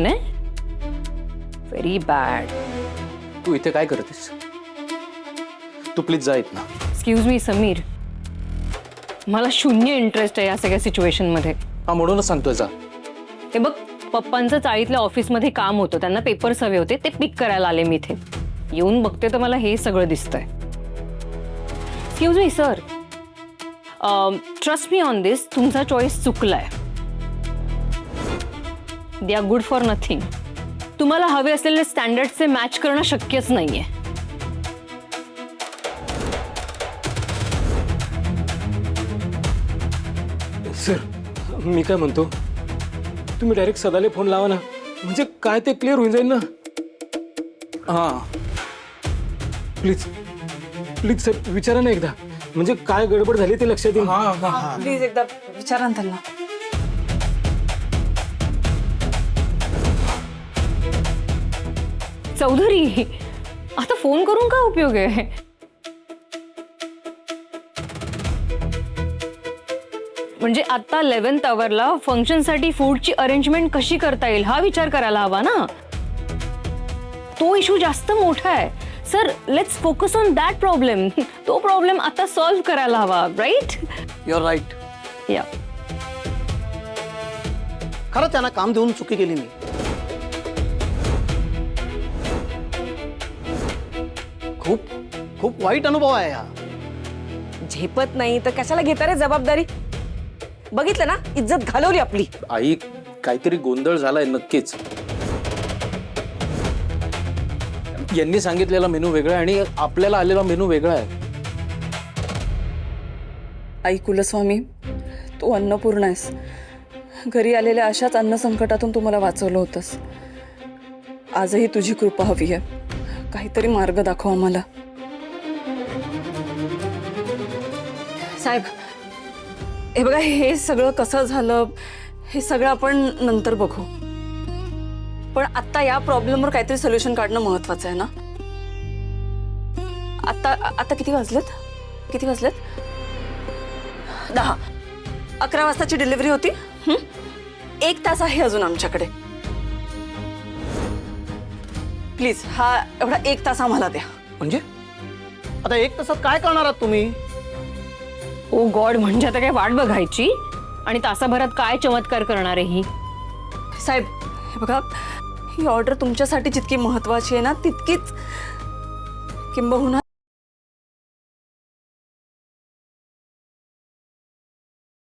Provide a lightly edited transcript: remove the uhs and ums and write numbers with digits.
Very bad. तू इथे काय करतेस? तू प्लीज जा इथनं. एक्सक्यूज मी समीर, मला शून्य इंटरेस्ट आहे या सगळ्या सिच्युएशन मध्ये. हा म्हणूनच सांगतोय जा. हे बघ, पप्पांचं चाळीतल्या ऑफिसमध्ये काम होतं, त्यांना पेपर्स हवे होते, ते पिक करायला आले मी इथे. येऊन बघते तर मला हे सगळं दिसतंय. Excuse me sir, trust me on this, तुमचा चॉईस चुकलाय. They are good for nothing. तुम्हाला हवे असलेले स्टँडर्डचे मॅच करणं शक्यच नाहीये. सर, मी काय म्हणतो, तुम्ही डायरेक्ट सदाले फोन लावा ना, म्हणजे काय ते क्लिअर होऊन जाईल ना. हा प्लीज प्लीज सर, विचारा ना एकदा, म्हणजे काय गडबड झाली ते लक्षात येईल. प्लीज एकदा विचारा ना त्यांना. चौधरी, आता फोन करून काय उपयोग आहे? म्हणजे आता 11th आवरला, फंक्शनसाठी फूडची अरेंजमेंट कशी करता येईल हा विचार करायला हवा ना. तो इश्यू जास्त मोठा आहे. Sir, let's focus on that problem. तो प्रॉब्लेम आता सॉल्व्ह करायला हवा, राईट? You R right. या खरं त्यांना काम देऊन चुकी केली मी. खूप खूप वाईट अनुभव आहे हा. झेपत नाही तर कशाला घेता रे जबाबदारी? बघितलं ना, इज्जत घालवली आपली. आई, काहीतरी गोंधळ झालाय नक्कीच. यांनी सांगितलेला मेनू वेगळा आहे आणि आपल्याला आलेला मेनू वेगळा आहे. आई कुलस्वामी, तू अन्नपूर्ण आहेस. घरी आलेल्या अशाच अन्न संकटातून तू मला वाचवलं होतंस. आजही तुझी कृपा हवी आहे. काहीतरी मार्ग दाखव आम्हाला. साहेब, हे बघा, हे सगळं कसं झालं हे सगळं आपण नंतर बघू, पण आता या प्रॉब्लेमवर काहीतरी सोल्युशन काढणं महत्वाचं आहे ना. आता आता किती वाजलेत? 10. 11 वाजताची डिलिव्हरी होती. 1 तास आहे अजून आमच्याकडे. प्लीज हा एवढा 1 तास आम्हाला द्या. म्हणजे आता 1 तासात काय करणार आहात तुम्ही? ओ गॉड, म्हणजे आता काय वाट बघायची आणि तासाभरात काय चमत्कार करणार आहे ही? साहेब, हे बघा, ही ऑर्डर तुमच्यासाठी जितकी महत्वाची आहे ना, तितकीच किंबहुना